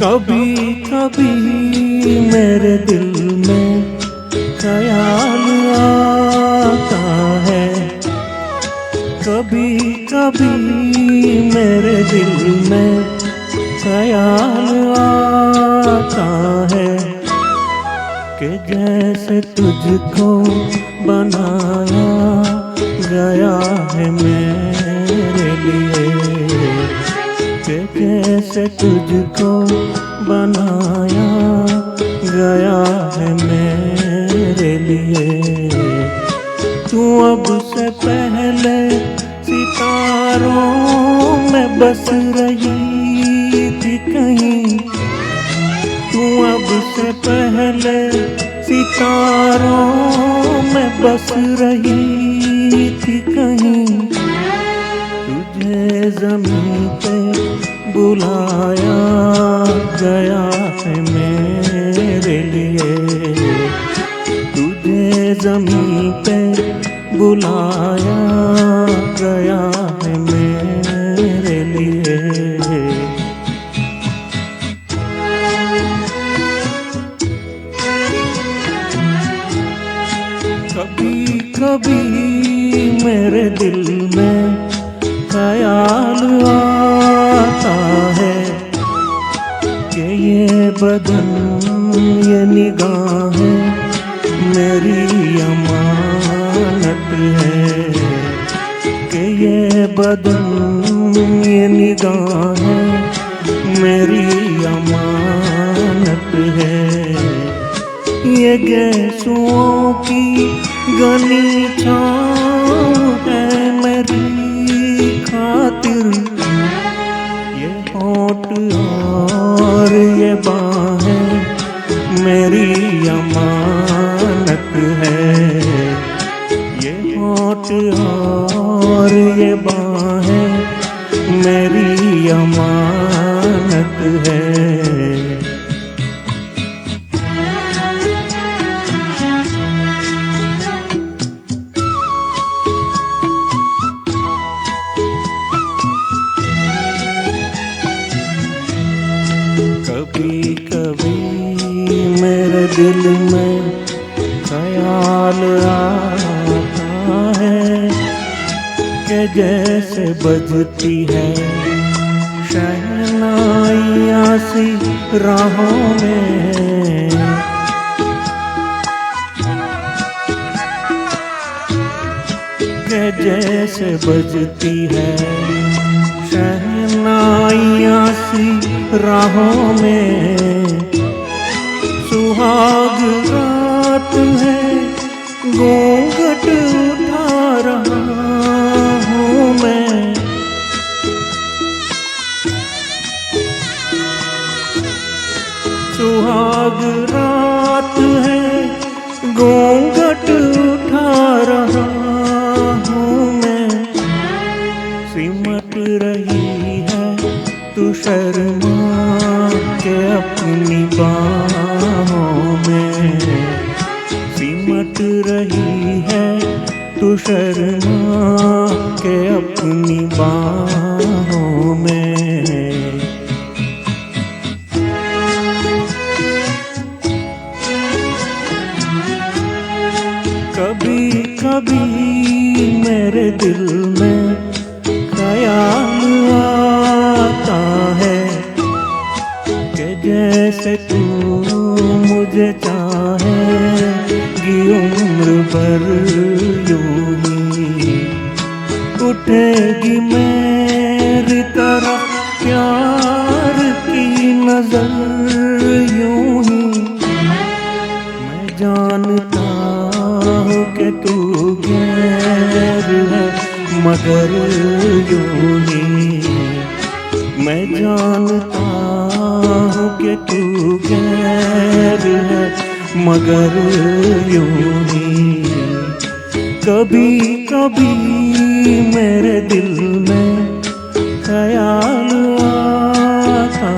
कभी कभी मेरे दिल में ख्याल आता है, कभी कभी मेरे दिल में ख्याल आता है कि जैसे तुझको बनाया गया है मेरे लिए, कि जैसे तुझको बनाया गया है मेरे लिए। तू अब से पहले सितारों में बस रही थी कहीं, तू अब से पहले सितारों में बस रही थी कहीं। तुझे ज़मीं पे बुलाया गया है मेरे लिए, तुझे ज़मीं पे बुलाया गया है मेरे लिए। कभी कभी मेरे दिल में ख्याल आता है कि ये बदन ये निगाहें मेरी अमानत है, कि ये बदन ये निगाहें मेरी अमानत है। ये गैसों की घनी छाँव है मेरी खातिर, ये होठ और ये बाहें मेरी अमानत है, ये होठ और ये बाहें मेरी अमानत है। कभी कभी मेरे दिल में ख्याल आता है कि जैसे बजती है शहनाइयाँ सी राहों में, कि जैसे बजती है शहनाइयाँ सी राहों में। सुहाग रात है घूंघट उठा रहा हूँ मैं, सुहाग रात है घूंघट उठा रहा हूँ मैं। सिमट रही है तू शर्मा के अपनी बाहों में, सिमट रही है तू शर्मा के अपनी बाहों में। कभी कभी मेरे दिल में ख्याल आता है कि जैसे तू मुझे चाहेगी उम्र भर यूं ही, उठेगी मेरी तरफ प्यार की नजर यूं ही। मैं जानता हूँ कि तू गैर है मगर यूं ही, मैं जानता हूँ कि तू गैर है मगर यूं ही। कभी कभी मेरे दिल में ख्याल आता